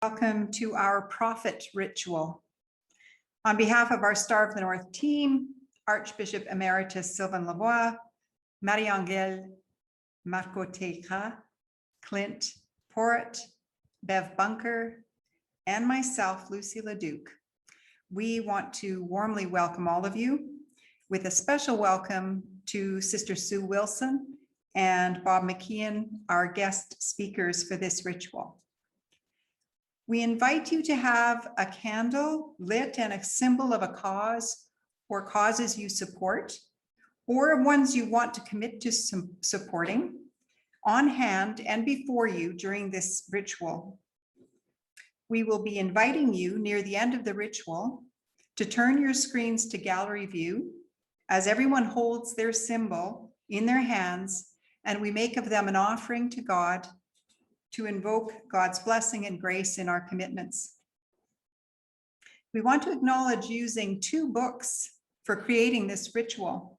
Welcome to our prophet ritual. On behalf of our Star of the North team, Archbishop Emeritus Sylvain Lavoie, Marie-Angèle Marcoteca, Clint Porritt, Bev Bunker, and myself, Lucy Leduc, we want to warmly welcome all of you with a special welcome to Sister Sue Wilson and Bob McKeon, our guest speakers for this ritual. We invite you to have a candle lit and a symbol of a cause or causes you support, or ones you want to commit to supporting, on hand and before you during this ritual. We will be inviting you near the end of the ritual to turn your screens to gallery view as everyone holds their symbol in their hands, and we make of them an offering to God to invoke God's blessing and grace in our commitments. We want to acknowledge using 2 books for creating this ritual.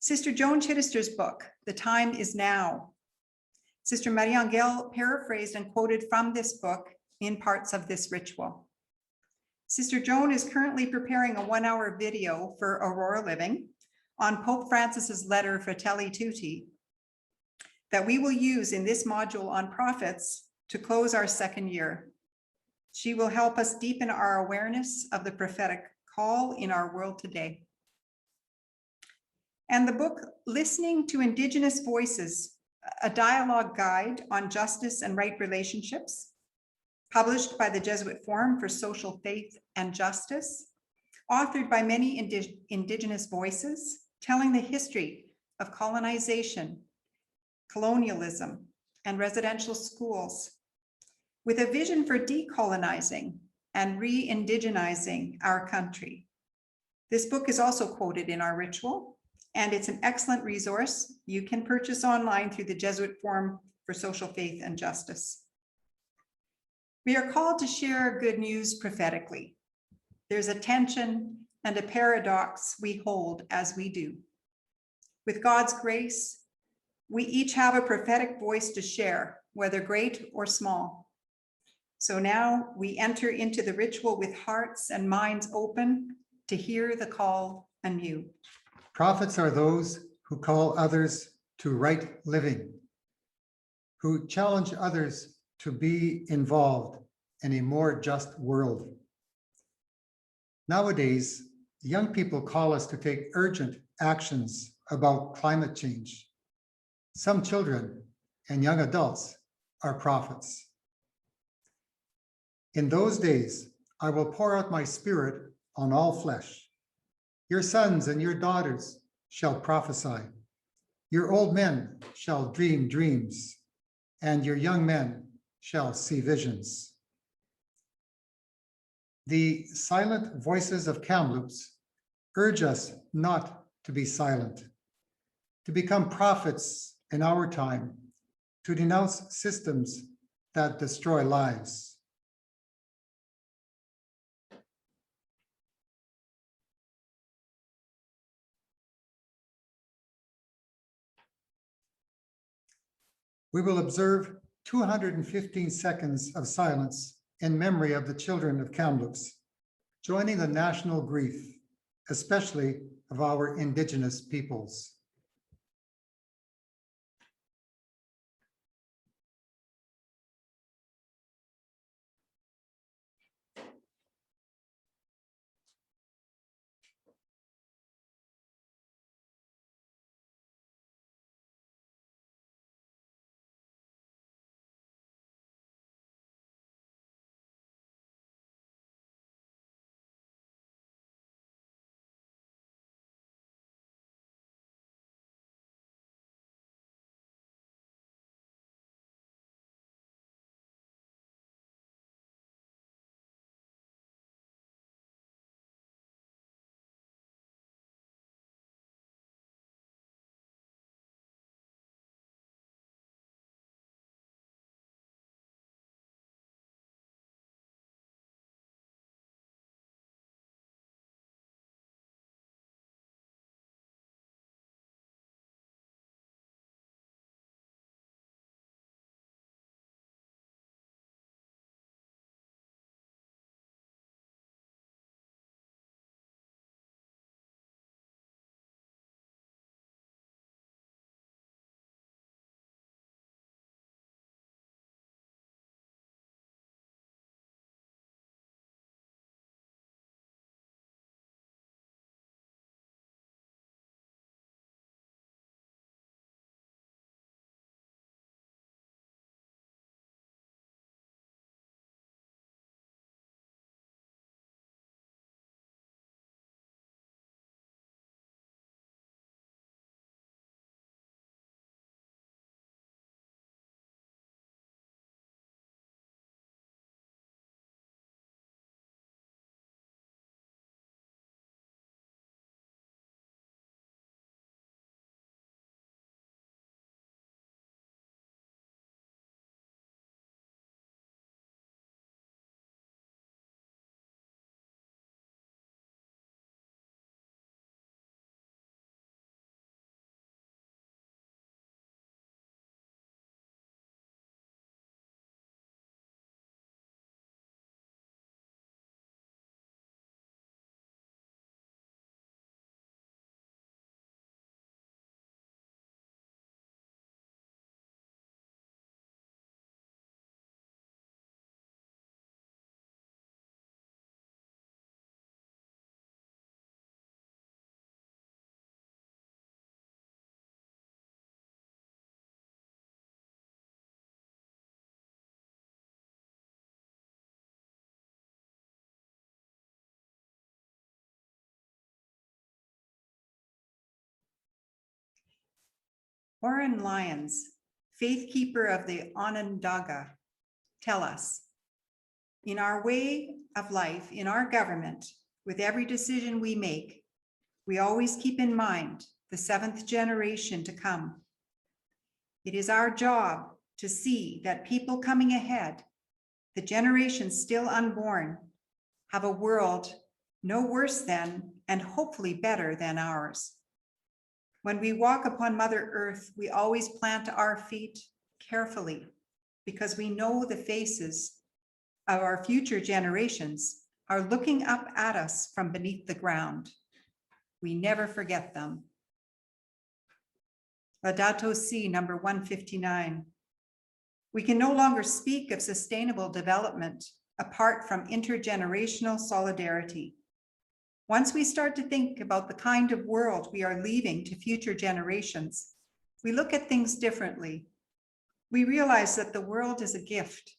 Sister Joan Chittister's book, The Time Is Now. Sister Marie-Angèle paraphrased and quoted from this book in parts of this ritual. Sister Joan is currently preparing a 1-hour video for Aurora Living on Pope Francis's letter Fratelli Tutti that we will use in this module on prophets to close our 2nd year. She will help us deepen our awareness of the prophetic call in our world today. And the book, Listening to Indigenous Voices, a dialogue guide on justice and right relationships, published by the Jesuit Forum for Social Faith and Justice, authored by many Indigenous voices, telling the history of colonization, colonialism, and residential schools, with a vision for decolonizing and re-indigenizing our country. This book is also quoted in our ritual, and it's an excellent resource you can purchase online through the Jesuit Forum for Social Faith and Justice. We are called to share good news prophetically. There's a tension and a paradox we hold as we do. With God's grace, we each have a prophetic voice to share, whether great or small. So now we enter into the ritual with hearts and minds open to hear the call anew. Prophets are those who call others to right living, who challenge others to be involved in a more just world. Nowadays, young people call us to take urgent actions about climate change. Some children and young adults are prophets. In those days, I will pour out my spirit on all flesh. Your sons and your daughters shall prophesy. Your old men shall dream dreams, and your young men shall see visions. The silent voices of Kamloops urge us not to be silent, to become prophets in our time, to denounce systems that destroy lives. We will observe 215 seconds of silence in memory of the children of Kamloops, joining the national grief, especially of our Indigenous peoples. Oren Lyons, faith keeper of the Onondaga, tell us, in our way of life, in our government, with every decision we make, we always keep in mind the seventh generation to come. It is our job to see that people coming ahead, the generations still unborn, have a world no worse than and hopefully better than ours. When we walk upon Mother Earth, we always plant our feet carefully because we know the faces of our future generations are looking up at us from beneath the ground. We never forget them. Laudato Si, number 159. We can no longer speak of sustainable development apart from intergenerational solidarity. Once we start to think about the kind of world we are leaving to future generations, we look at things differently. We realize that the world is a gift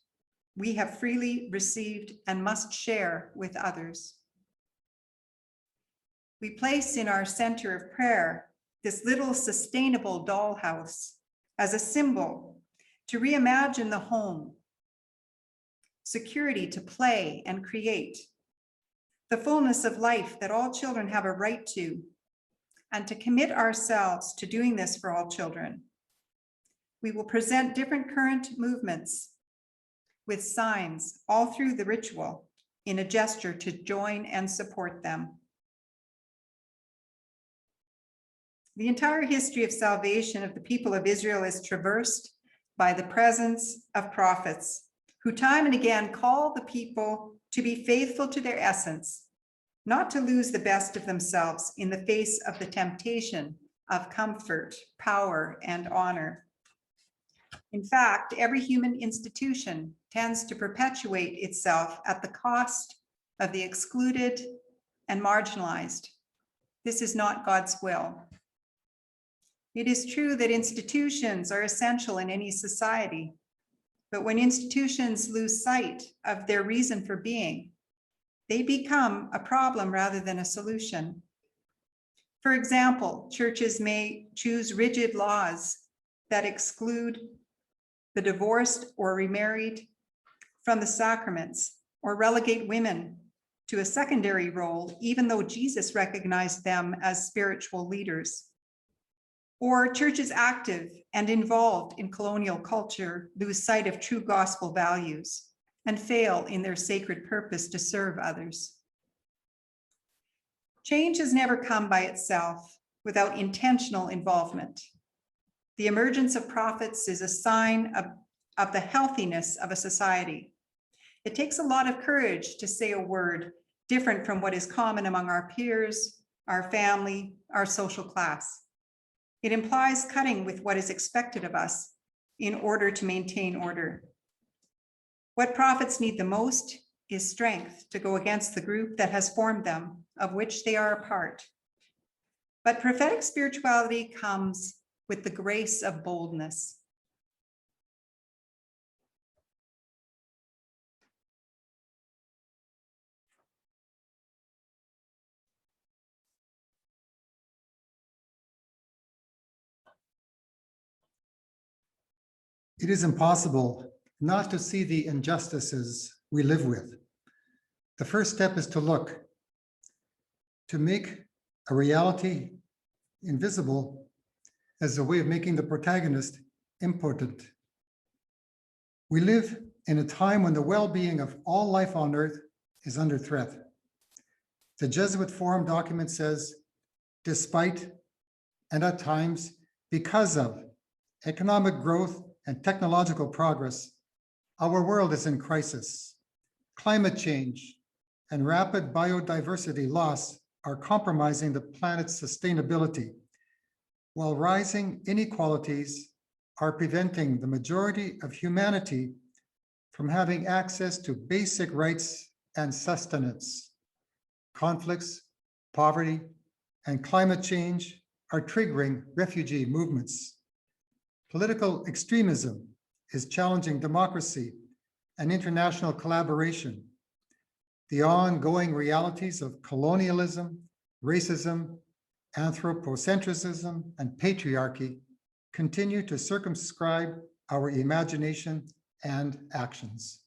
we have freely received and must share with others. We place in our center of prayer this little sustainable dollhouse as a symbol to reimagine the home, security to play and create, the fullness of life that all children have a right to, and to commit ourselves to doing this for all children. We will present different current movements with signs all through the ritual in a gesture to join and support them. The entire history of salvation of the people of Israel is traversed by the presence of prophets who time and again call the people to be faithful to their essence, not to lose the best of themselves in the face of the temptation of comfort, power, and honor. In fact, every human institution tends to perpetuate itself at the cost of the excluded and marginalized. This is not God's will. It is true that institutions are essential in any society, but when institutions lose sight of their reason for being, they become a problem rather than a solution. For example, churches may choose rigid laws that exclude the divorced or remarried from the sacraments, or relegate women to a secondary role, even though Jesus recognized them as spiritual leaders. Or churches active and involved in colonial culture lose sight of true gospel values and fail in their sacred purpose to serve others. Change has never come by itself without intentional involvement. The emergence of prophets is a sign of the healthiness of a society. It takes a lot of courage to say a word different from what is common among our peers, our family, our social class. It implies cutting with what is expected of us in order to maintain order. What prophets need the most is strength to go against the group that has formed them, of which they are a part. But prophetic spirituality comes with the grace of boldness. It is impossible not to see the injustices we live with. The first step is to look, to make a reality invisible as a way of making the protagonist important. We live in a time when the well-being of all life on earth is under threat. The Jesuit Forum document says, despite and at times because of economic growth and technological progress, our world is in crisis. Climate change and rapid biodiversity loss are compromising the planet's sustainability, while rising inequalities are preventing the majority of humanity from having access to basic rights and sustenance. Conflicts, poverty, and climate change are triggering refugee movements. Political extremism is challenging democracy and international collaboration. The ongoing realities of colonialism, racism, anthropocentrism, and patriarchy continue to circumscribe our imagination and actions.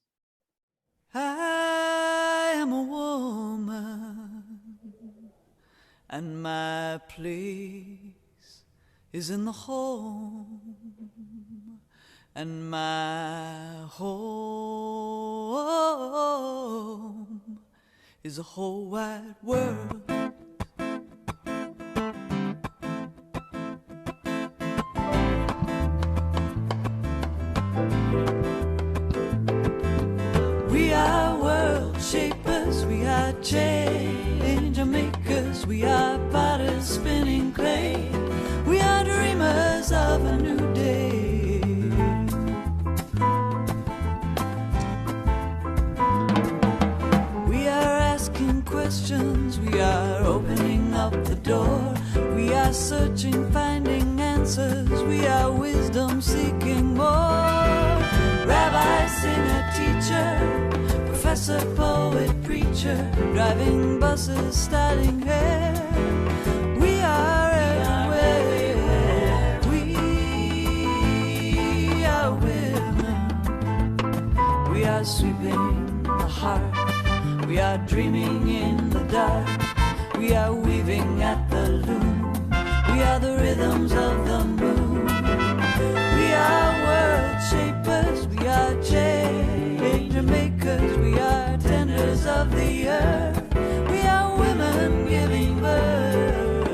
I am a woman, and my place is in the home, and my home is a whole wide world. We are world shapers, we are change makers, we are potters spinning clay, we are dreamers of a new day. We are asking questions, we are opening up the door, we are searching, finding answers, we are wisdom seeking more. Rabbi, singer, teacher, professor, poet, preacher, driving buses, styling hair. We are everywhere. We are women. We are sweeping the heart. We are dreaming in the dark. We are weaving at the loom. We are the rhythms of the moon. We are world shapers. We are change makers. We are tenders of the earth. We are women giving birth.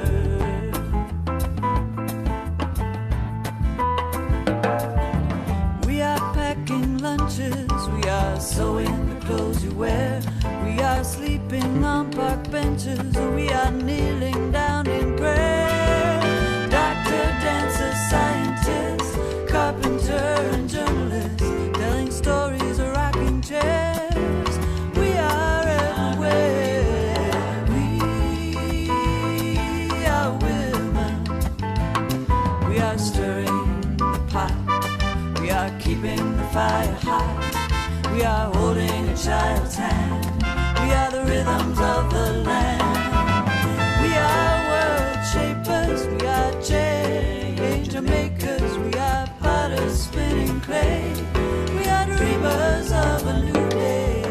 We are packing lunches. We are sewing the clothes you wear. We are sleeping on park benches. We are kneeling down in prayer. Doctor, dancer, scientist, carpenter and journalist, telling stories or rocking chairs. We are everywhere. We are women. We are stirring the pot. We are keeping the fire hot. We are holding a child's hand. We are the rhythms of the land. We are world shapers. We are change makers. We are potters spinning clay. We are dreamers of a new day.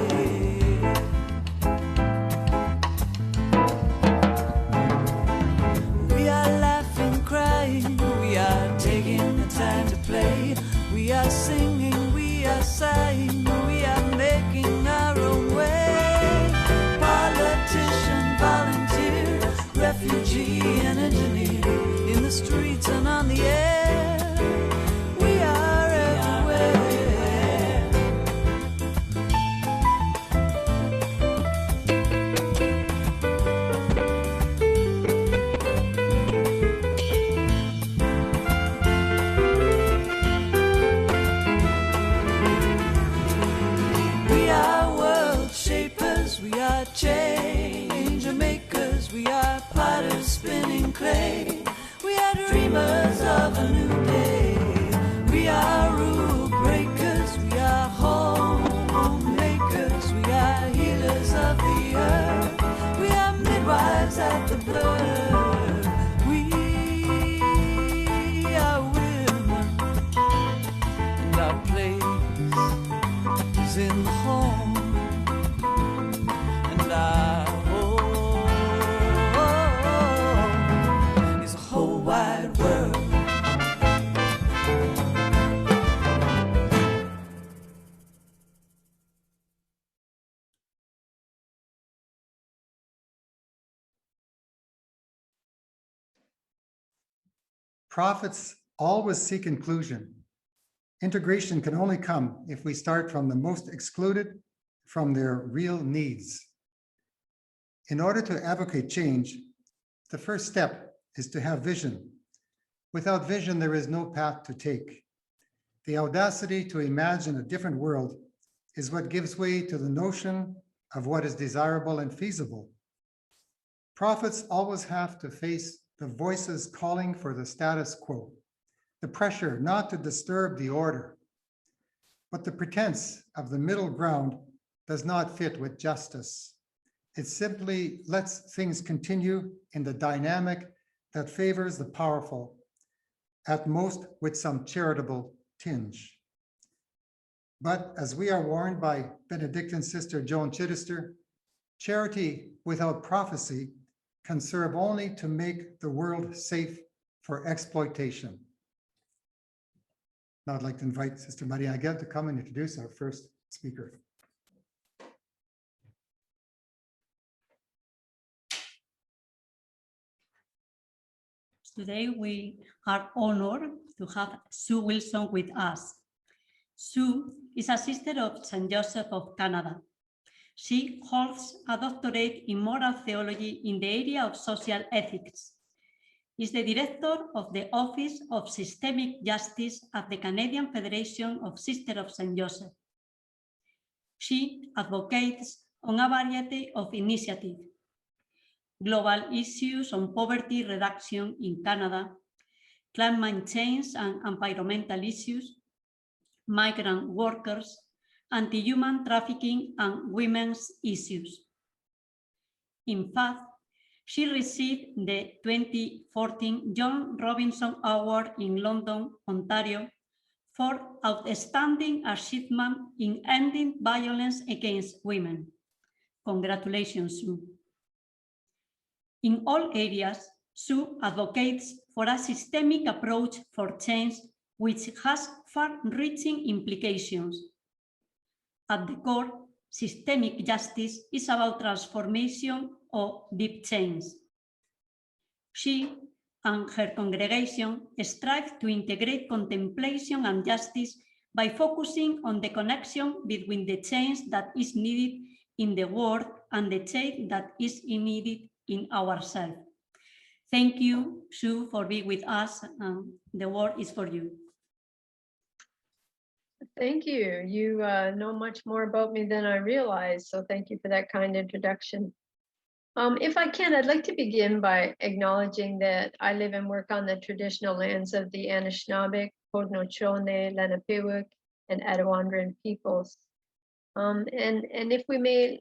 We are laughing, crying. We are taking the time to play. We are singing. We are sighing. We are making our own way. Politician, volunteer, refugee and engineer, in the streets and on the air. We are everywhere. We are world shapers, we are change makers, we are potters spinning clay, we are dreamers of a new day. We are rule breakers, we are home makers, we are healers of the earth, we are midwives at the birth. We are women, and our place is in the home, and our home is a whole wide world. Prophets always seek inclusion. Integration can only come if we start from the most excluded, from their real needs. In order to advocate change, the first step is to have vision. Without vision, there is no path to take. The audacity to imagine a different world is what gives way to the notion of what is desirable and feasible. Prophets always have to face the voices calling for the status quo, the pressure not to disturb the order. But the pretense of the middle ground does not fit with justice. It simply lets things continue in the dynamic that favors the powerful, at most with some charitable tinge. But as we are warned by Benedictine Sister Joan Chittister, charity without prophecy can serve only to make the world safe for exploitation. Now I'd like to invite Sister Maria Angel to come and introduce our first speaker. Today we are honored to have Sue Wilson with us. Sue is a sister of St. Joseph of Canada. She holds a doctorate in moral theology in the area of social ethics. Is the director of the Office of Systemic Justice at the Canadian Federation of Sisters of St. Joseph. She advocates on a variety of initiatives: global issues on poverty reduction in Canada, climate change and environmental issues, migrant workers, anti-human trafficking and women's issues. In fact, she received the 2014 John Robinson Award in London, Ontario, for outstanding achievement in ending violence against women. Congratulations, Sue. In all areas, Sue advocates for a systemic approach for change which has far-reaching implications. At the core, systemic justice is about transformation or deep change. She and her congregation strive to integrate contemplation and justice by focusing on the connection between the change that is needed in the world and the change that is needed in ourselves. Thank you, Sue, for being with us. The word is for you. Thank you. You know much more about me than I realized, so thank you for that kind introduction. If I can, I'd like to begin by acknowledging that I live and work on the traditional lands of the Anishinaabe, Haudenosaunee, Lenapehoik, and Attawandaron peoples. And if we may,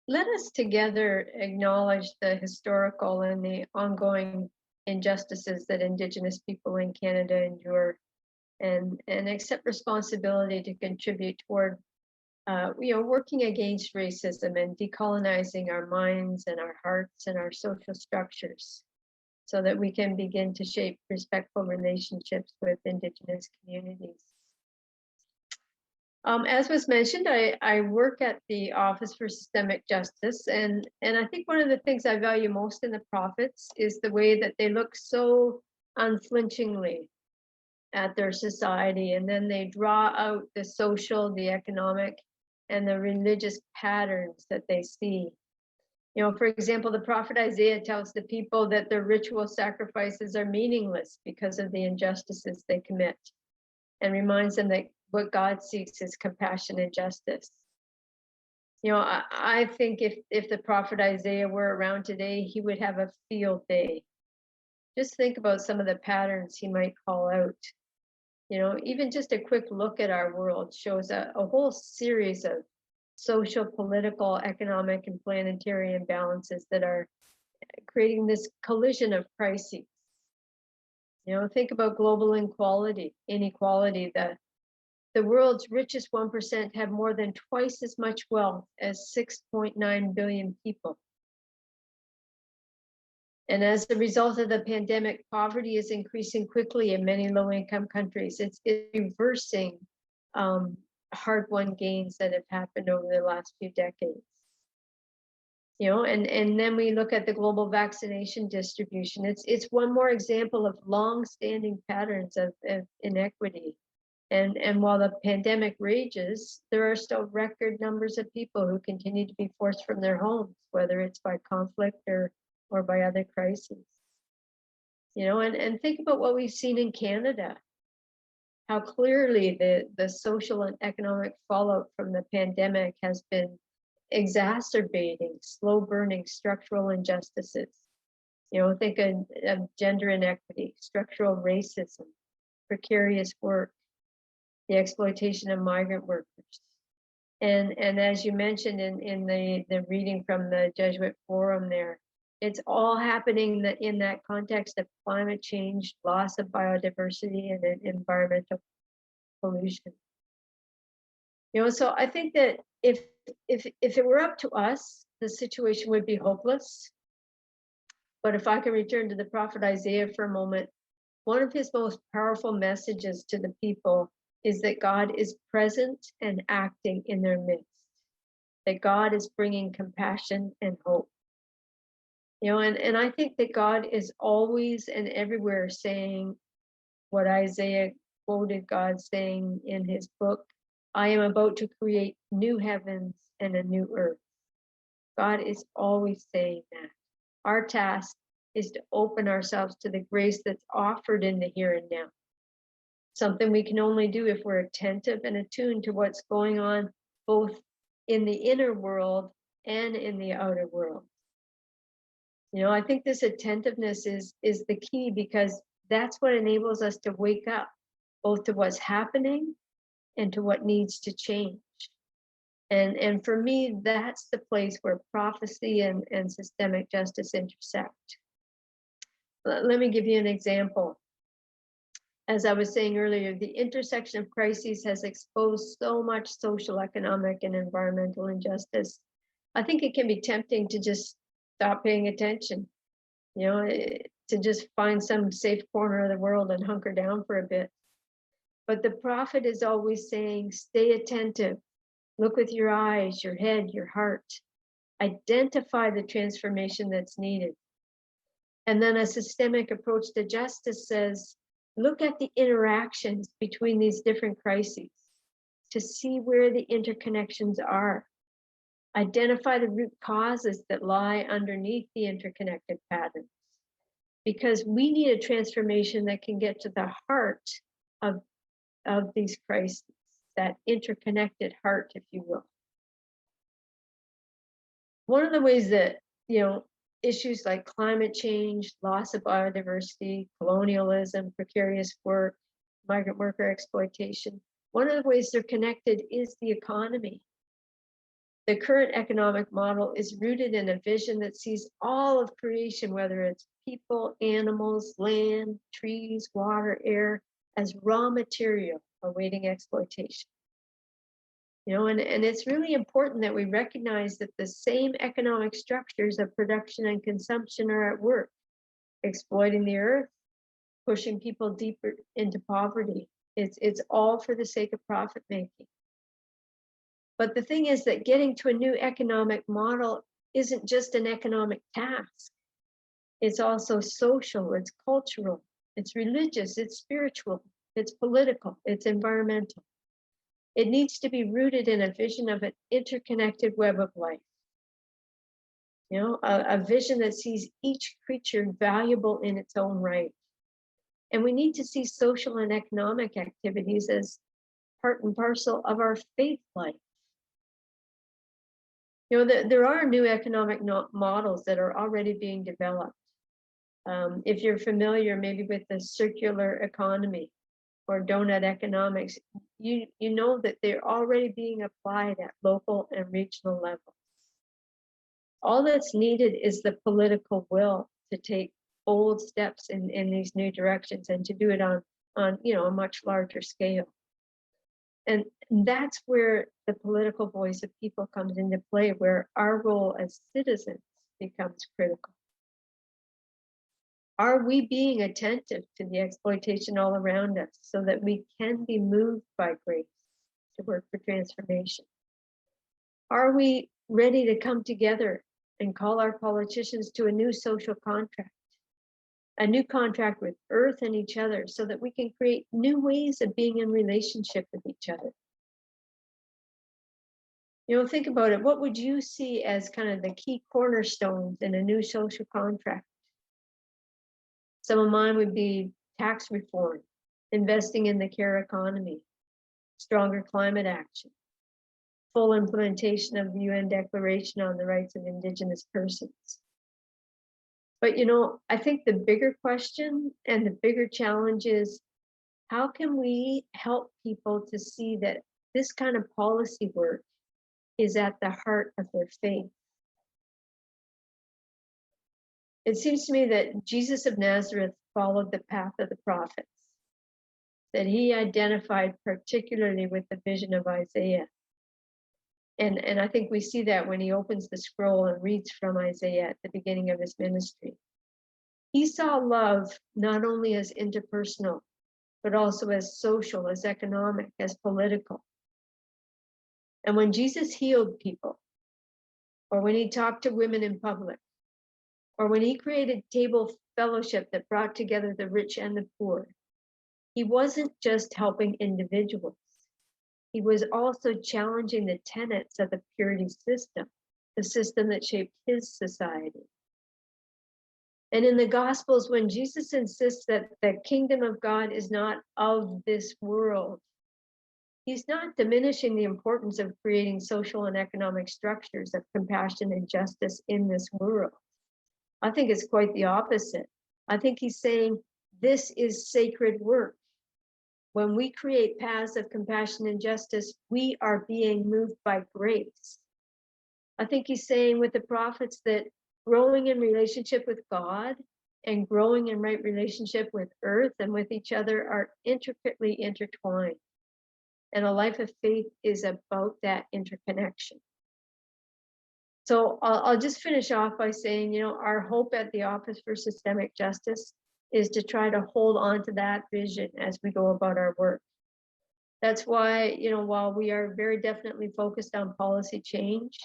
let us together acknowledge the historical and the ongoing injustices that Indigenous people in Canada endure, and accept responsibility to contribute toward working against racism and decolonizing our minds and our hearts and our social structures so that we can begin to shape respectful relationships with Indigenous communities. As was mentioned, I work at the Office for Systemic Justice, and I think one of the things I value most in the prophets is the way that they look so unflinchingly at their society, and then they draw out the social, the economic, and the religious patterns that they see. You know, for example, the prophet Isaiah tells the people that their ritual sacrifices are meaningless because of the injustices they commit, and reminds them that what God seeks is compassion and justice. You know, I think if the prophet Isaiah were around today, he would have a field day. Just think about some of the patterns he might call out. You know, even just a quick look at our world shows a whole series of social, political, economic, and planetary imbalances that are creating this collision of crises. You know, think about global inequality. The world's richest 1% have more than twice as much wealth as 6.9 billion people. And as a result of the pandemic, poverty is increasing quickly in many low-income countries. It's reversing hard-won gains that have happened over the last few decades. You know, and then we look at the global vaccination distribution. It's one more example of long-standing patterns of inequity. And while the pandemic rages, there are still record numbers of people who continue to be forced from their homes, whether it's by conflict or by other crises. You know, and think about what we've seen in Canada, how clearly the social and economic fallout from the pandemic has been exacerbating slow burning structural injustices. You know, think of gender inequity, structural racism, precarious work, the exploitation of migrant workers. And as you mentioned in the reading from the Jesuit Forum there, It's all happening in that context of climate change, loss of biodiversity, and environmental pollution. So I think that if it were up to us, the situation would be hopeless. But if I can return to the prophet Isaiah for a moment, one of his most powerful messages to the people is that God is present and acting in their midst, that God is bringing compassion and hope. And I think that God is always and everywhere saying what Isaiah quoted God saying in his book, I am about to create new heavens and a new earth. God is always saying that. Our task is to open ourselves to the grace that's offered in the here and now. Something we can only do if we're attentive and attuned to what's going on both in the inner world and in the outer world. I think this attentiveness is the key, because that's what enables us to wake up both to what's happening and to what needs to change. And for me, that's the place where prophecy and systemic justice intersect. Let me give you an example. As I was saying earlier, the intersection of crises has exposed so much social, economic, and environmental injustice. I think it can be tempting to just stop paying attention, to just find some safe corner of the world and hunker down for a bit. But the prophet is always saying, stay attentive, look with your eyes, your head, your heart, identify the transformation that's needed. And then a systemic approach to justice says, look at the interactions between these different crises to see where the interconnections are. Identify the root causes that lie underneath the interconnected patterns, because we need a transformation that can get to the heart of these crises, that interconnected heart, if you will. One of the ways that, issues like climate change, loss of biodiversity, colonialism, precarious work, migrant worker exploitation, one of the ways they're connected is the economy. The current economic model is rooted in a vision that sees all of creation, whether it's people, animals, land, trees, water, air, as raw material awaiting exploitation. And it's really important that we recognize that the same economic structures of production and consumption are at work, exploiting the earth, pushing people deeper into poverty. It's all for the sake of profit making. But the thing is that getting to a new economic model isn't just an economic task. It's also social, it's cultural, it's religious, it's spiritual, it's political, it's environmental. It needs to be rooted in a vision of an interconnected web of life. A vision that sees each creature valuable in its own right. And we need to see social and economic activities as part and parcel of our faith life. There are new economic models that are already being developed. If you're familiar maybe with the circular economy or donut economics, you know that they're already being applied at local and regional levels. All that's needed is the political will to take bold steps in these new directions and to do it on a much larger scale. And that's where the political voice of people comes into play, where our role as citizens becomes critical. Are we being attentive to the exploitation all around us so that we can be moved by grace to work for transformation? Are we ready to come together and call our politicians to a new social contract, a new contract with earth and each other, so that we can create new ways of being in relationship with each other? Think about it. What would you see as kind of the key cornerstones in a new social contract? Some of mine would be tax reform, investing in the care economy, stronger climate action, full implementation of the UN Declaration on the Rights of Indigenous Persons. But I think the bigger question and the bigger challenge is, how can we help people to see that this kind of policy work is at the heart of their faith? It seems to me that Jesus of Nazareth followed the path of the prophets, that he identified particularly with the vision of Isaiah. And I think we see that when he opens the scroll and reads from Isaiah at the beginning of his ministry. He saw love not only as interpersonal, but also as social, as economic, as political. And when Jesus healed people, or when he talked to women in public, or when he created table fellowship that brought together the rich and the poor, he wasn't just helping individuals. He was also challenging the tenets of the purity system, the system that shaped his society. And in the Gospels, when Jesus insists that the kingdom of God is not of this world, he's not diminishing the importance of creating social and economic structures of compassion and justice in this world. I think it's quite the opposite. I think he's saying this is sacred work. When we create paths of compassion and justice, we are being moved by grace. I think he's saying with the prophets that growing in relationship with God and growing in right relationship with earth and with each other are intricately intertwined. And a life of faith is about that interconnection. So I'll just finish off by saying, our hope at the Office for Systemic Justice is to try to hold on to that vision as we go about our work. That's why, while we are very definitely focused on policy change,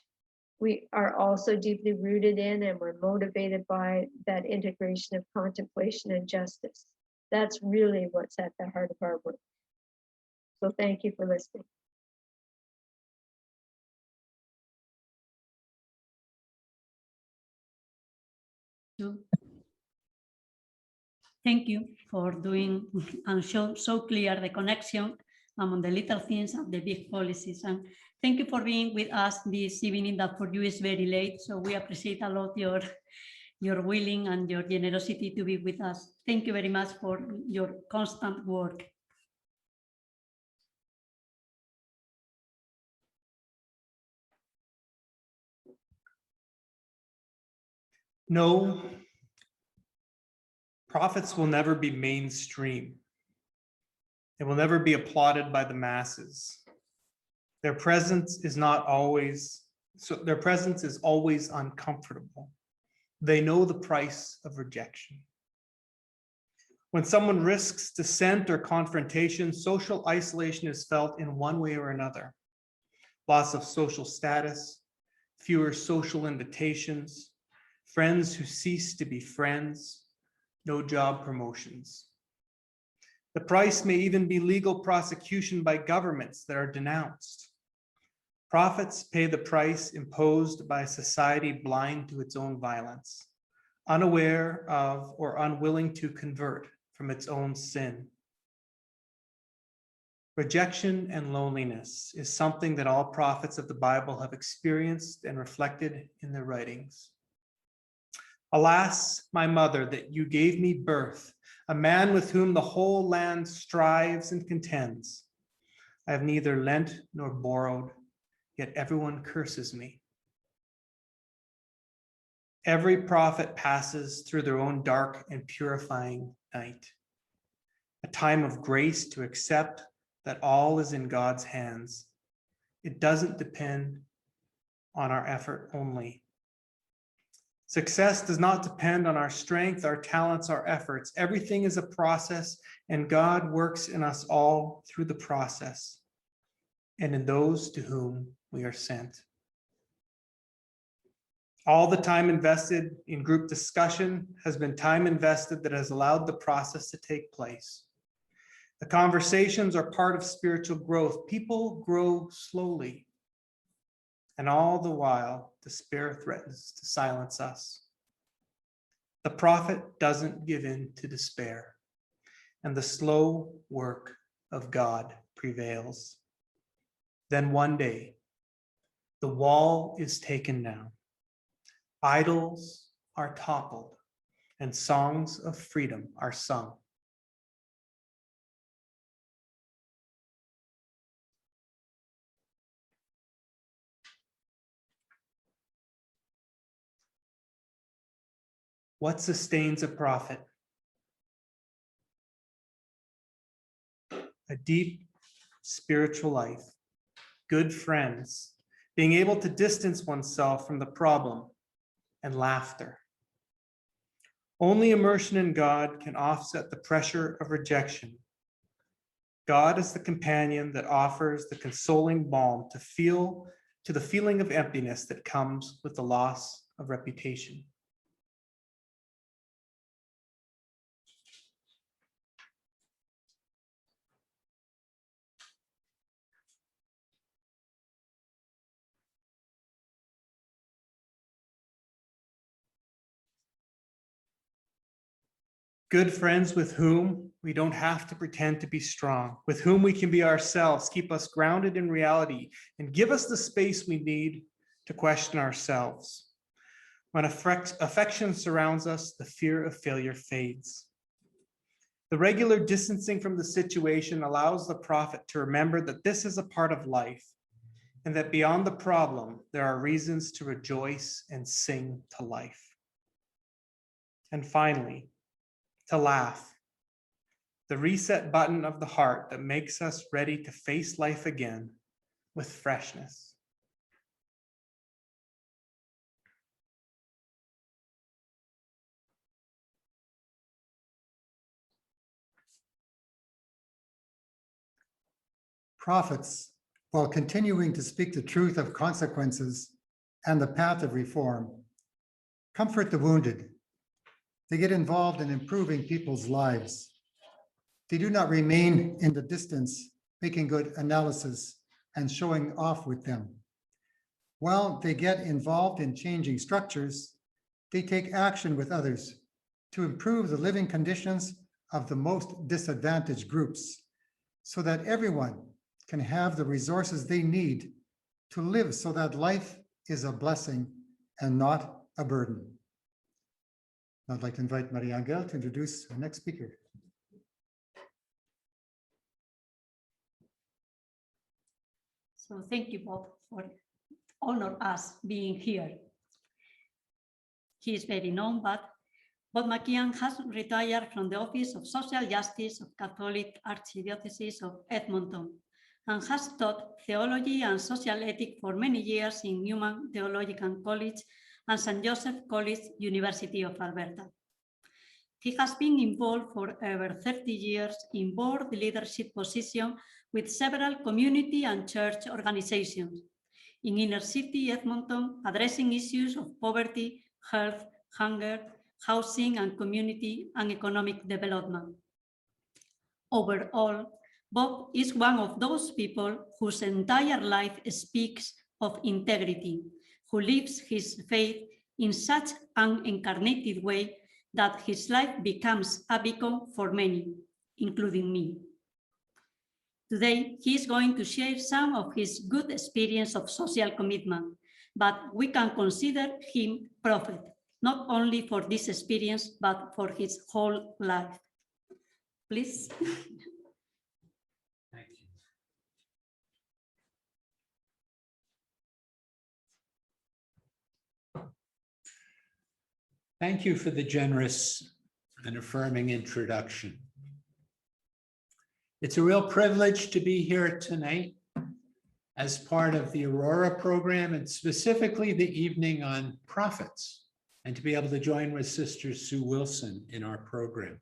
we are also deeply rooted in and we're motivated by that integration of contemplation and justice. That's really what's at the heart of our work. So thank you for listening. Thank you for doing and show so clear the connection among the little things and the big policies. And thank you for being with us this evening, that for you is very late. So we appreciate a lot your willing and your generosity to be with us. Thank you very much for your constant work. No, prophets will never be mainstream. They will never be applauded by the masses. Their presence is always uncomfortable. They know the price of rejection. When someone risks dissent or confrontation, social isolation is felt in one way or another. Loss of social status, fewer social invitations, friends who cease to be friends, no job promotions. The price may even be legal prosecution by governments that are denounced. Prophets pay the price imposed by a society blind to its own violence, unaware of or unwilling to convert from its own sin. Rejection and loneliness is something that all prophets of the Bible have experienced and reflected in their writings. Alas, my mother, that you gave me birth, a man with whom the whole land strives and contends. I have neither lent nor borrowed, yet everyone curses me. Every prophet passes through their own dark and purifying night, a time of grace to accept that all is in God's hands. It doesn't depend on our effort only. Success does not depend on our strength, our talents, our efforts. Everything is a process, and God works in us all through the process and in those to whom we are sent. All the time invested in group discussion has been time invested that has allowed the process to take place. The conversations are part of spiritual growth. People grow slowly, and all the while, despair threatens to silence us. The prophet doesn't give in to despair, and the slow work of God prevails. Then one day, the wall is taken down, idols are toppled, and songs of freedom are sung. What sustains a prophet? A deep spiritual life, good friends, being able to distance oneself from the problem, and laughter. Only immersion in God can offset the pressure of rejection. God is the companion that offers the consoling balm to the feeling of emptiness that comes with the loss of reputation. Good friends with whom we don't have to pretend to be strong, with whom we can be ourselves, keep us grounded in reality, and give us the space we need to question ourselves. When affection surrounds us, the fear of failure fades. The regular distancing from the situation allows the prophet to remember that this is a part of life, and that beyond the problem, there are reasons to rejoice and sing to life. And finally, to laugh, the reset button of the heart that makes us ready to face life again with freshness. Prophets, while continuing to speak the truth of consequences and the path of reform, comfort the wounded. They get involved in improving people's lives. They do not remain in the distance, making good analysis and showing off with them. While they get involved in changing structures, they take action with others to improve the living conditions of the most disadvantaged groups so that everyone can have the resources they need to live so that life is a blessing and not a burden. I'd like to invite Maria Angel to introduce our next speaker. So thank you, Bob, for honor us being here. He is very known, but Bob McKeon has retired from the Office of Social Justice of Catholic Archdiocese of Edmonton and has taught theology and social ethics for many years in Newman Theological College and St. Joseph College, University of Alberta. He has been involved for over 30 years in board leadership positions with several community and church organizations in inner city Edmonton, addressing issues of poverty, health, hunger, housing, and community and economic development. Overall, Bob is one of those people whose entire life speaks of integrity, who lives his faith in such an incarnated way that his life becomes a beacon for many, including me. Today, he is going to share some of his good experience of social commitment, but we can consider him prophet, not only for this experience, but for his whole life. Please. Thank you. Thank you for the generous and affirming introduction. It's a real privilege to be here tonight as part of the Aurora program, and specifically the evening on prophets, and to be able to join with Sister Sue Wilson in our program.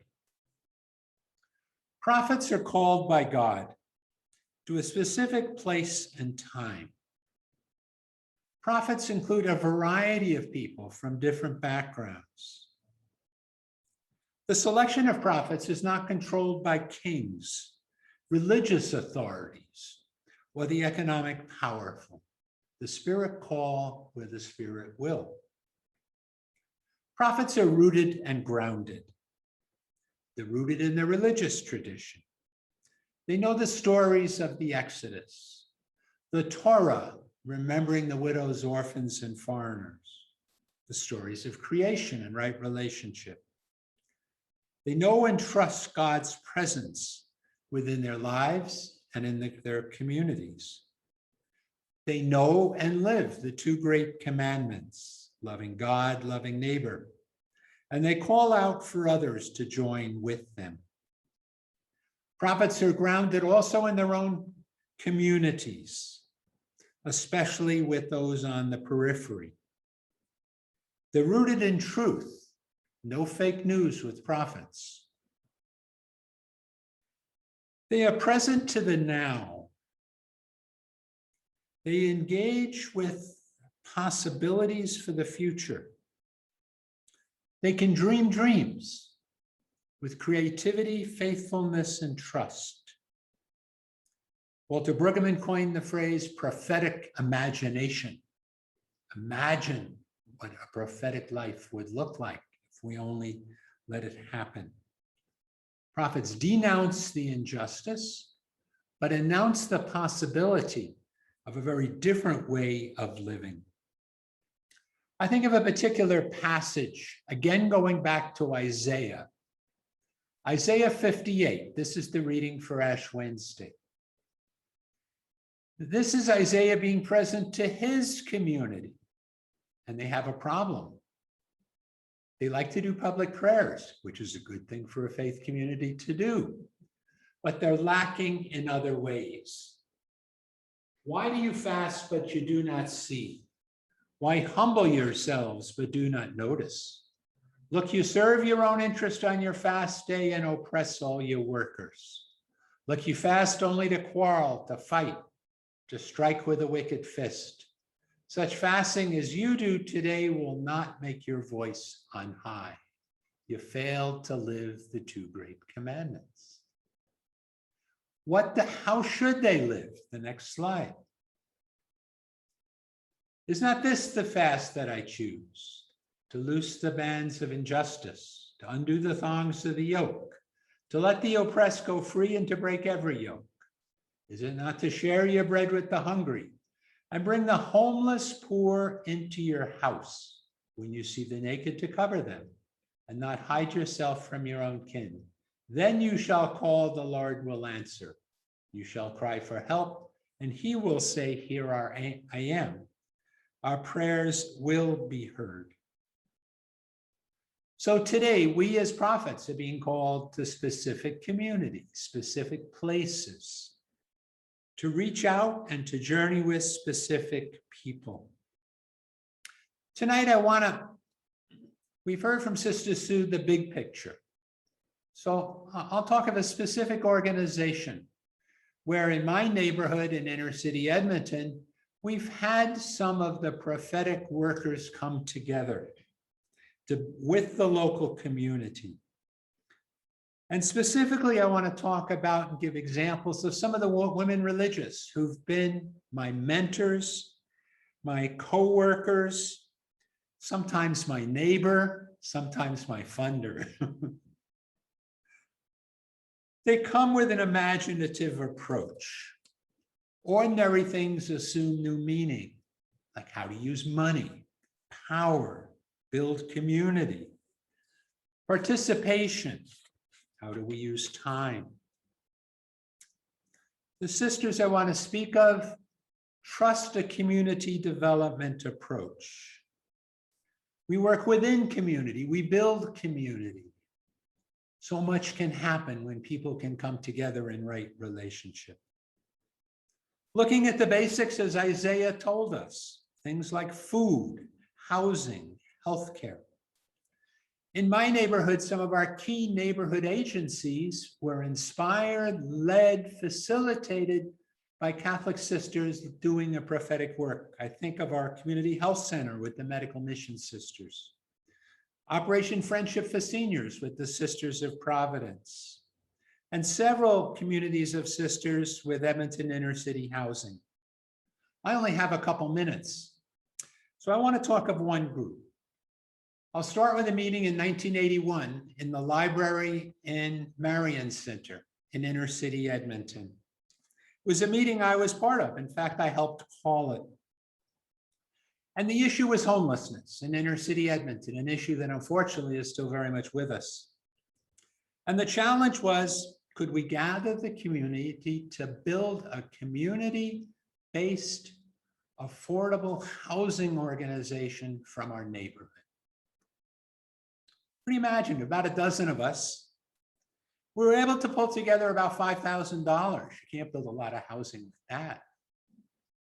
Prophets are called by God to a specific place and time. Prophets include a variety of people from different backgrounds. The selection of prophets is not controlled by kings, religious authorities, or the economic powerful. The Spirit call where the Spirit will. Prophets are rooted and grounded. They're rooted in their religious tradition. They know the stories of the Exodus, the Torah, remembering the widows, orphans, and foreigners, the stories of creation and right relationship. They know and trust God's presence within their lives and in their communities. They know and live the two great commandments, loving God, loving neighbor, and they call out for others to join with them. Prophets are grounded also in their own communities, especially with those on the periphery. They're rooted in truth, no fake news with prophets. They are present to the now. They engage with possibilities for the future. They can dream dreams with creativity, faithfulness, and trust. Walter Brueggemann coined the phrase prophetic imagination. Imagine what a prophetic life would look like if we only let it happen. Prophets denounce the injustice, but announce the possibility of a very different way of living. I think of a particular passage, again going back to Isaiah. Isaiah 58, this is the reading for Ash Wednesday. This is Isaiah being present to his community, and they have a problem. They like to do public prayers, which is a good thing for a faith community to do, but they're lacking in other ways. Why do you fast, but you do not see? Why humble yourselves, but do not notice? Look, you serve your own interest on your fast day and oppress all your workers. Look, you fast only to quarrel, to fight, to strike with a wicked fist. Such fasting as you do today will not make your voice on high. You failed to live the two great commandments. How should they live? The next slide. Is not this the fast that I choose? To loose the bands of injustice, to undo the thongs of the yoke, to let the oppressed go free and to break every yoke? Is it not to share your bread with the hungry and bring the homeless poor into your house when you see the naked to cover them and not hide yourself from your own kin? Then you shall call, the Lord will answer. You shall cry for help, and he will say, here I am. Our prayers will be heard. So today, we as prophets are being called to specific communities, specific places, to reach out and to journey with specific people. Tonight, we've heard from Sister Sue the big picture. So I'll talk of a specific organization where in my neighborhood in inner city Edmonton, we've had some of the prophetic workers come together with the local community. And specifically, I want to talk about and give examples of some of the women religious who've been my mentors, my co-workers, sometimes my neighbor, sometimes my funder. They come with an imaginative approach. Ordinary things assume new meaning, like how to use money, power, build community, participation. How do we use time? The sisters I want to speak of trust a community development approach. We work within community, we build community. So much can happen when people can come together in right relationship. Looking at the basics as Isaiah told us, things like food, housing, healthcare. In my neighborhood, some of our key neighborhood agencies were inspired, led, facilitated by Catholic sisters doing a prophetic work. I think of our community health center with the medical mission sisters, Operation Friendship for Seniors with the Sisters of Providence, and several communities of sisters with Edmonton inner city housing. I only have a couple minutes, so I want to talk of one group. I'll start with a meeting in 1981 in the library in Marion Center in inner city Edmonton. It was a meeting I was part of. In fact, I helped call it. And the issue was homelessness in inner city Edmonton, an issue that unfortunately is still very much with us. And the challenge was, could we gather the community to build a community-based, affordable housing organization from our neighborhood? What do you imagine? About a dozen of us. We were able to pull together about $5,000. You can't build a lot of housing with that.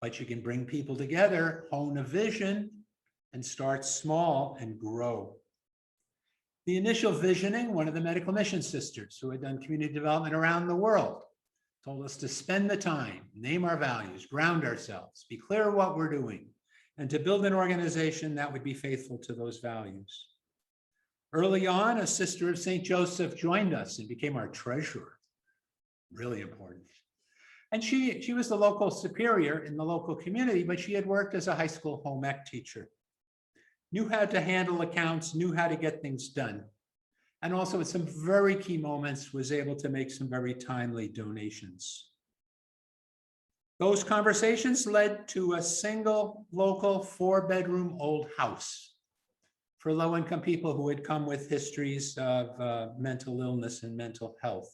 But you can bring people together, hone a vision, and start small and grow. The initial visioning, one of the medical mission sisters who had done community development around the world, told us to spend the time, name our values, ground ourselves, be clear what we're doing, and to build an organization that would be faithful to those values. Early on, a sister of St. Joseph joined us and became our treasurer. Really important. And she was the local superior in the local community, but she had worked as a high school home ec teacher, knew how to handle accounts, knew how to get things done. And also at some very key moments was able to make some very timely donations. Those conversations led to a single local 4-bedroom old house for low-income people who had come with histories of mental illness and mental health.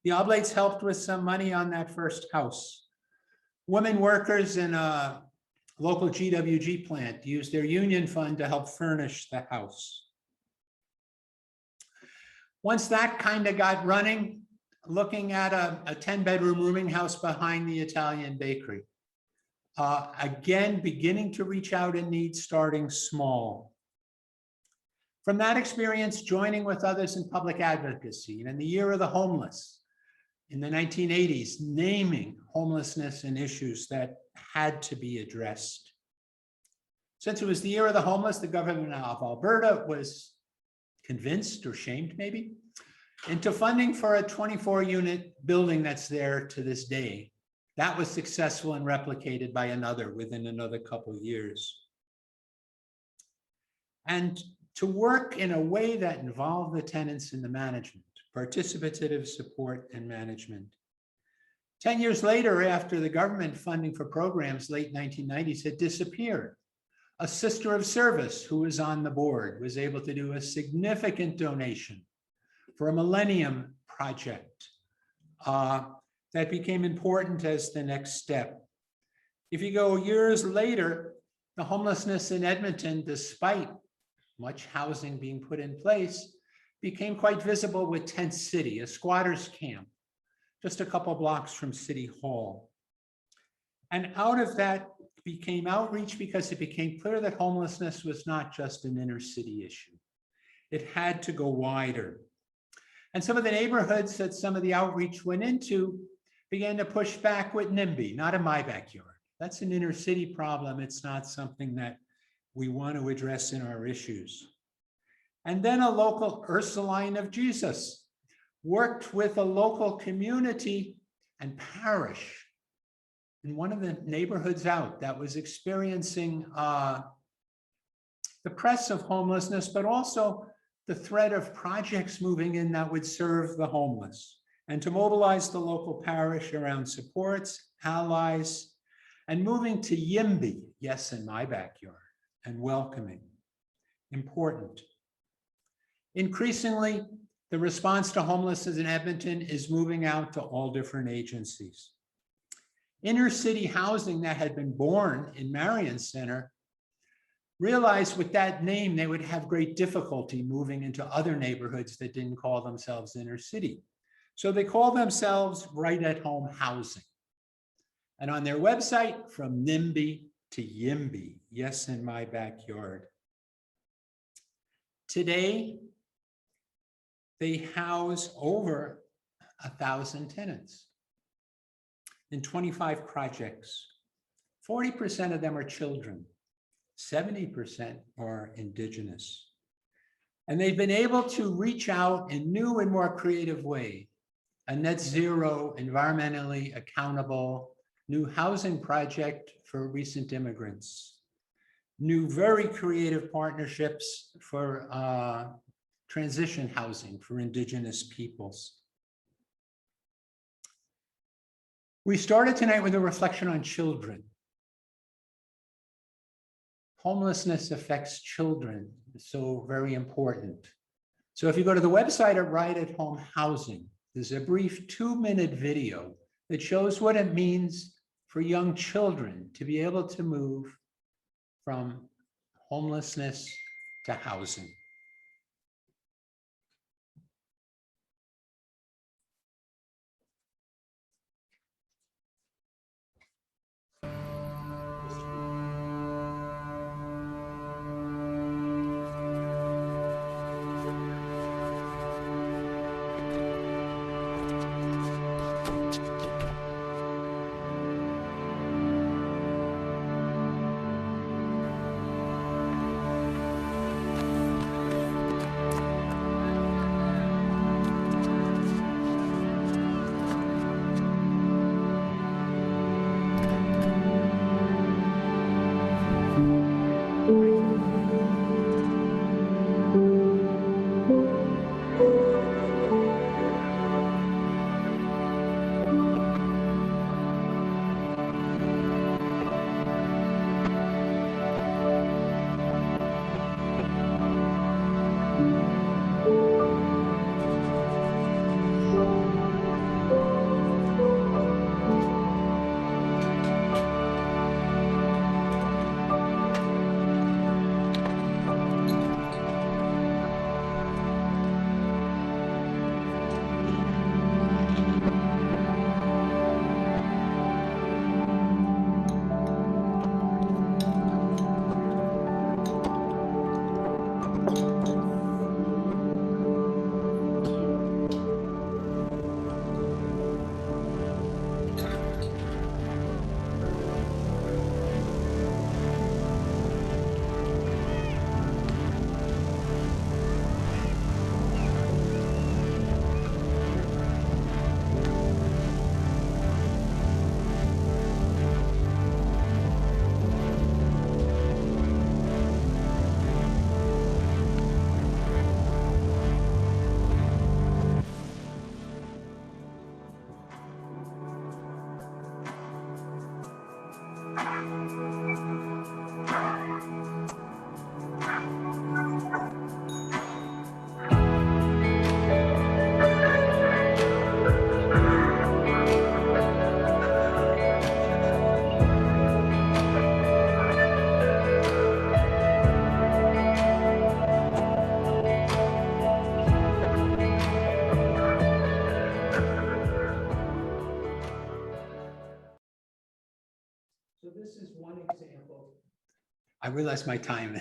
The Oblates helped with some money on that first house. Women workers in a local GWG plant used their union fund to help furnish the house. Once that kind of got running, looking at a 10-bedroom rooming house behind the Italian bakery. Again, beginning to reach out in need, starting small. From that experience, joining with others in public advocacy, and in the year of the homeless, in the 1980s, naming homelessness and issues that had to be addressed. Since it was the year of the homeless, the government of Alberta was convinced, or shamed maybe, into funding for a 24-unit building that's there to this day. That was successful and replicated by another within another couple of years. And to work in a way that involved the tenants in the management, participative support and management. 10 years later, after the government funding for programs, late 1990s, had disappeared, a sister of service who was on the board was able to do a significant donation for a Millennium Project that became important as the next step. If you go years later, the homelessness in Edmonton, despite much housing being put in place, became quite visible with Tent City, a squatters camp, just a couple blocks from City Hall. And out of that became outreach because it became clear that homelessness was not just an inner city issue. It had to go wider. And some of the neighborhoods that some of the outreach went into began to push back with NIMBY, not in my backyard. That's an inner city problem. It's not something that we want to address in our issues. And then a local Ursuline of Jesus worked with a local community and parish in one of the neighborhoods out that was experiencing the press of homelessness, but also the threat of projects moving in that would serve the homeless, and to mobilize the local parish around supports, allies, and moving to YIMBY, yes, in my backyard, and welcoming, important. Increasingly, the response to homelessness in Edmonton is moving out to all different agencies. Inner city housing that had been born in Marion Center realized with that name they would have great difficulty moving into other neighborhoods that didn't call themselves inner city. So they call themselves right at home housing. And on their website, from NIMBY to YIMBY, yes, in my backyard. Today, they house over 1,000 tenants in 25 projects. 40% of them are children. 70% are Indigenous. And they've been able to reach out in new and more creative way. A net zero, environmentally accountable, new housing project for recent immigrants. New, very creative partnerships for transition housing for Indigenous peoples. We started tonight with a reflection on children. Homelessness affects children, so very important. So if you go to the website of Right at Home Housing, there's a brief 2-minute video that shows what it means for young children to be able to move from homelessness to housing. this is one example. I realize my time.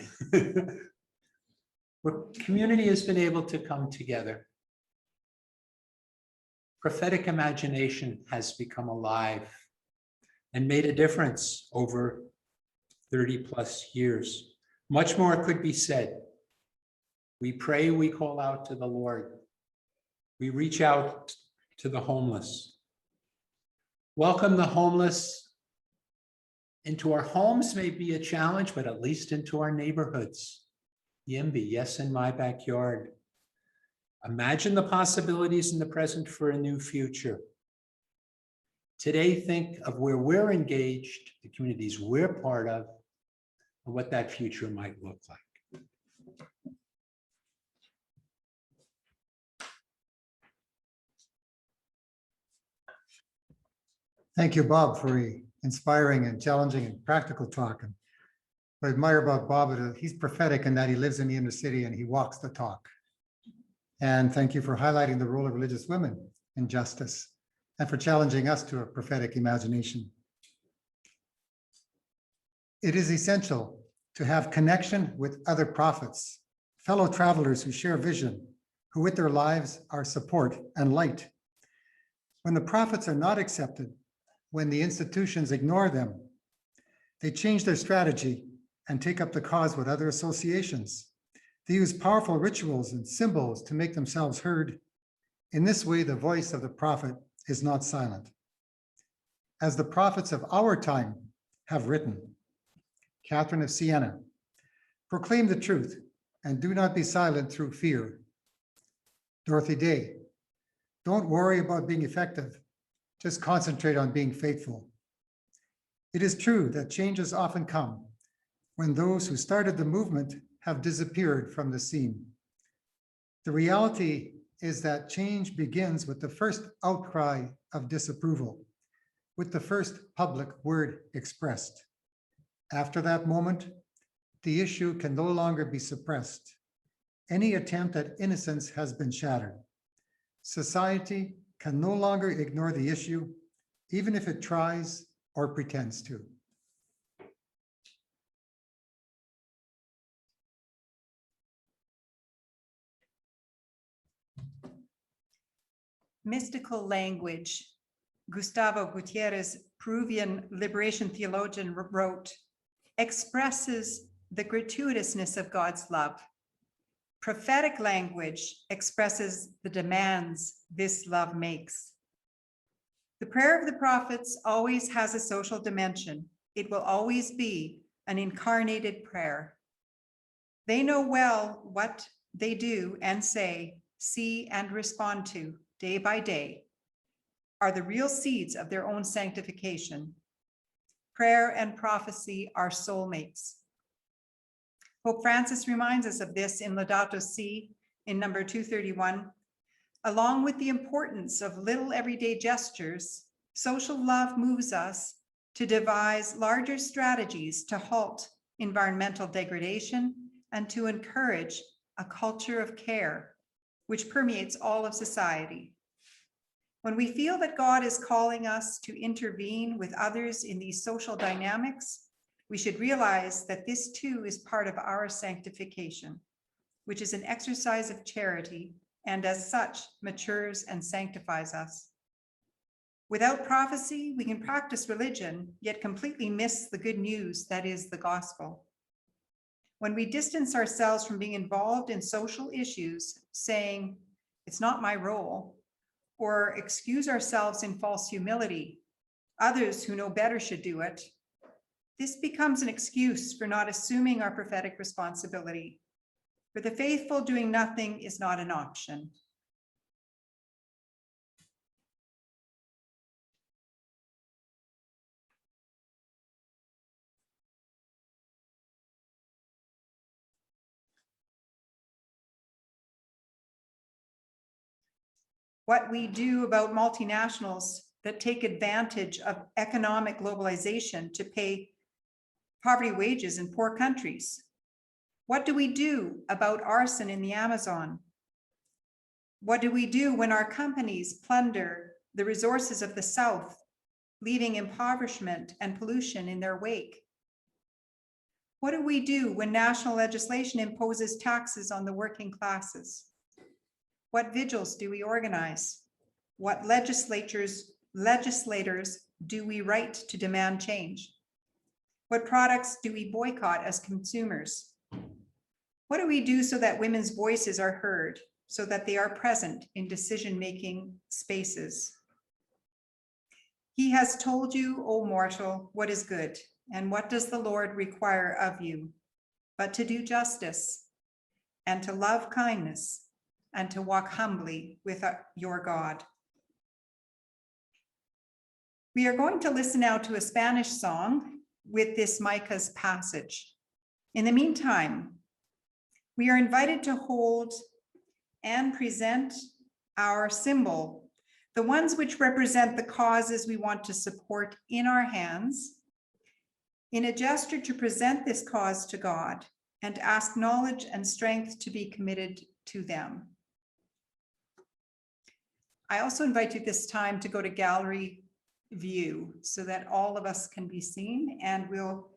Where community has been able to come together. Prophetic imagination has become alive and made a difference over 30+ years. Much more could be said. We pray, we call out to the Lord. We reach out to the homeless. Welcome the homeless into our homes may be a challenge, but at least into our neighborhoods. YIMBY, yes, in my backyard. Imagine the possibilities in the present for a new future. Today, think of where we're engaged, the communities we're part of, and what that future might look like. Thank you, Bob, for the inspiring and challenging and practical talk. And what I admire about Bob is he's prophetic in that he lives in the inner city and he walks the talk. And thank you for highlighting the role of religious women in justice and for challenging us to a prophetic imagination. It is essential to have connection with other prophets, fellow travelers who share vision, who with their lives are support and light. When the prophets are not accepted, when the institutions ignore them, they change their strategy and take up the cause with other associations. They use powerful rituals and symbols to make themselves heard. In this way, the voice of the prophet is not silent. As the prophets of our time have written, Catherine of Siena, proclaim the truth and do not be silent through fear. Dorothy Day, don't worry about being effective, just concentrate on being faithful. It is true that changes often come when those who started the movement have disappeared from the scene. The reality is that change begins with the first outcry of disapproval, with the first public word expressed. After that moment, the issue can no longer be suppressed. Any attempt at innocence has been shattered. Society can no longer ignore the issue, even if it tries or pretends to. Mystical language. Gustavo Gutierrez, Peruvian liberation theologian, wrote, expresses the gratuitousness of God's love. Prophetic language expresses the demands this love makes. The prayer of the prophets always has a social dimension. It will always be an incarnated prayer. They know well what they do and say, see and respond to day by day are the real seeds of their own sanctification. Prayer and prophecy are soulmates. Pope Francis reminds us of this in Laudato Si in number 231. Along with the importance of little everyday gestures, social love moves us to devise larger strategies to halt environmental degradation and to encourage a culture of care, which permeates all of society. When we feel that God is calling us to intervene with others in these social dynamics, we should realize that this too is part of our sanctification, which is an exercise of charity and as such matures and sanctifies us. Without prophecy, we can practice religion, yet completely miss the good news that is the gospel. When we distance ourselves from being involved in social issues, saying, it's not my role, or excuse ourselves in false humility, others who know better should do it, this becomes an excuse for not assuming our prophetic responsibility. For the faithful, doing nothing is not an option. What we do about multinationals that take advantage of economic globalization to pay poverty wages in poor countries. What do we do about arson in the Amazon? What do we do when our companies plunder the resources of the South, leaving impoverishment and pollution in their wake? What do we do when national legislation imposes taxes on the working classes? What vigils do we organize? What legislators do we write to demand change? What products do we boycott as consumers? What do we do so that women's voices are heard, so that they are present in decision-making spaces? He has told you, O mortal, what is good, and what does the Lord require of you, but to do justice, and to love kindness, and to walk humbly with your God. We are going to listen now to a Spanish song with this Micah's passage. In the meantime, we are invited to hold and present our symbol, the ones which represent the causes we want to support in our hands, in a gesture to present this cause to God and ask knowledge and strength to be committed to them. I also invite you this time to go to gallery view so that all of us can be seen, and we'll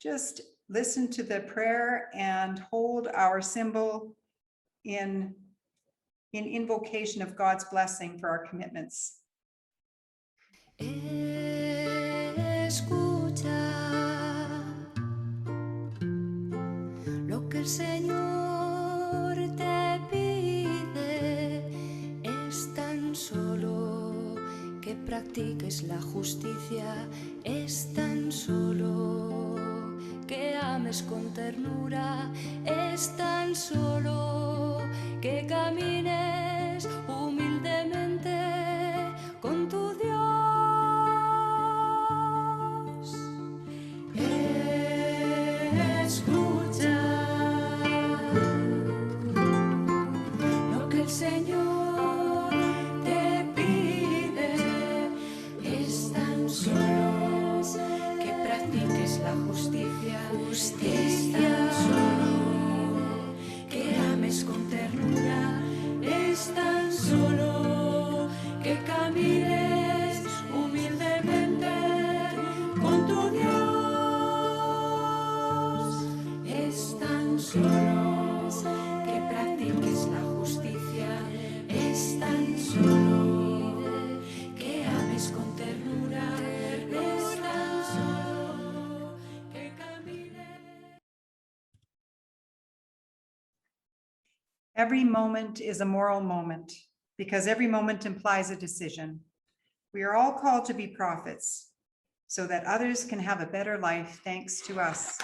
just listen to the prayer and hold our symbol in invocation of God's blessing for our commitments. Escucha lo que el Señor te pide, es tan solo que practiques la justicia, es tan solo que ames con ternura, es tan solo que camines humildemente con tu Dios. Escucha lo que el Señor te pide, es tan solo que practiques la justicia, es tan solo que ames con ternura, es tan solo que camines humildemente con tu Dios, es tan solo que practiques la justicia, es tan solo que ames con ternura, es tan solo que camines. Every moment is a moral moment because every moment implies a decision. We are all called to be prophets so that others can have a better life thanks to us.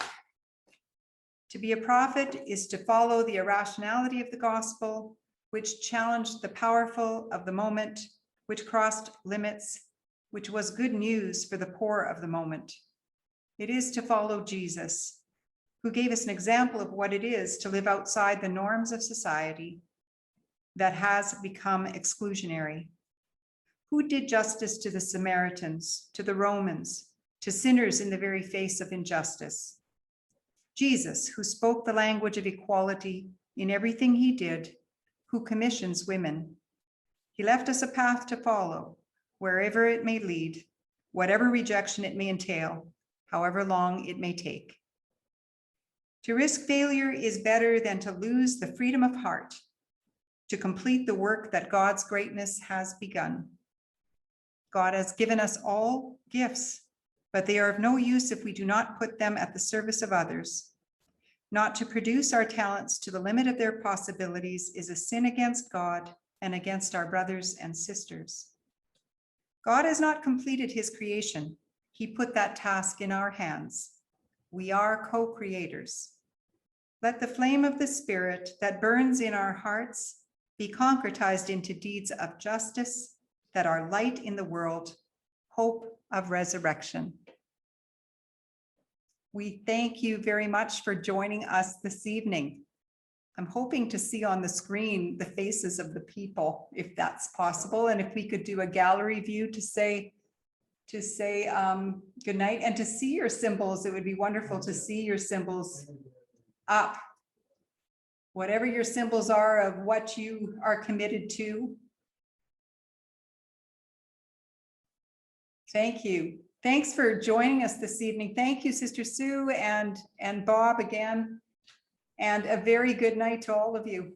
To be a prophet is to follow the irrationality of the gospel, which challenged the powerful of the moment, which crossed limits, which was good news for the poor of the moment. It is to follow Jesus, who gave us an example of what it is to live outside the norms of society that has become exclusionary. Who did justice to the Samaritans, to the Romans, to sinners in the very face of injustice? Jesus, who spoke the language of equality in everything he did, who commissions women. He left us a path to follow, wherever it may lead, whatever rejection it may entail, however long it may take. To risk failure is better than to lose the freedom of heart, to complete the work that God's greatness has begun. God has given us all gifts, but they are of no use if we do not put them at the service of others. Not to produce our talents to the limit of their possibilities is a sin against God and against our brothers and sisters. God has not completed his creation. He put that task in our hands. We are co-creators. Let the flame of the Spirit that burns in our hearts be concretized into deeds of justice that are light in the world, hope of resurrection. We thank you very much for joining us this evening. I'm hoping to see on the screen the faces of the people, if that's possible, and if we could do a gallery view to say good night and to see your symbols. It would be wonderful to see your symbols up. Whatever your symbols are of what you are committed to. Thank you. Thanks for joining us this evening. Thank you, Sister Sue and Bob again. And a very good night to all of you.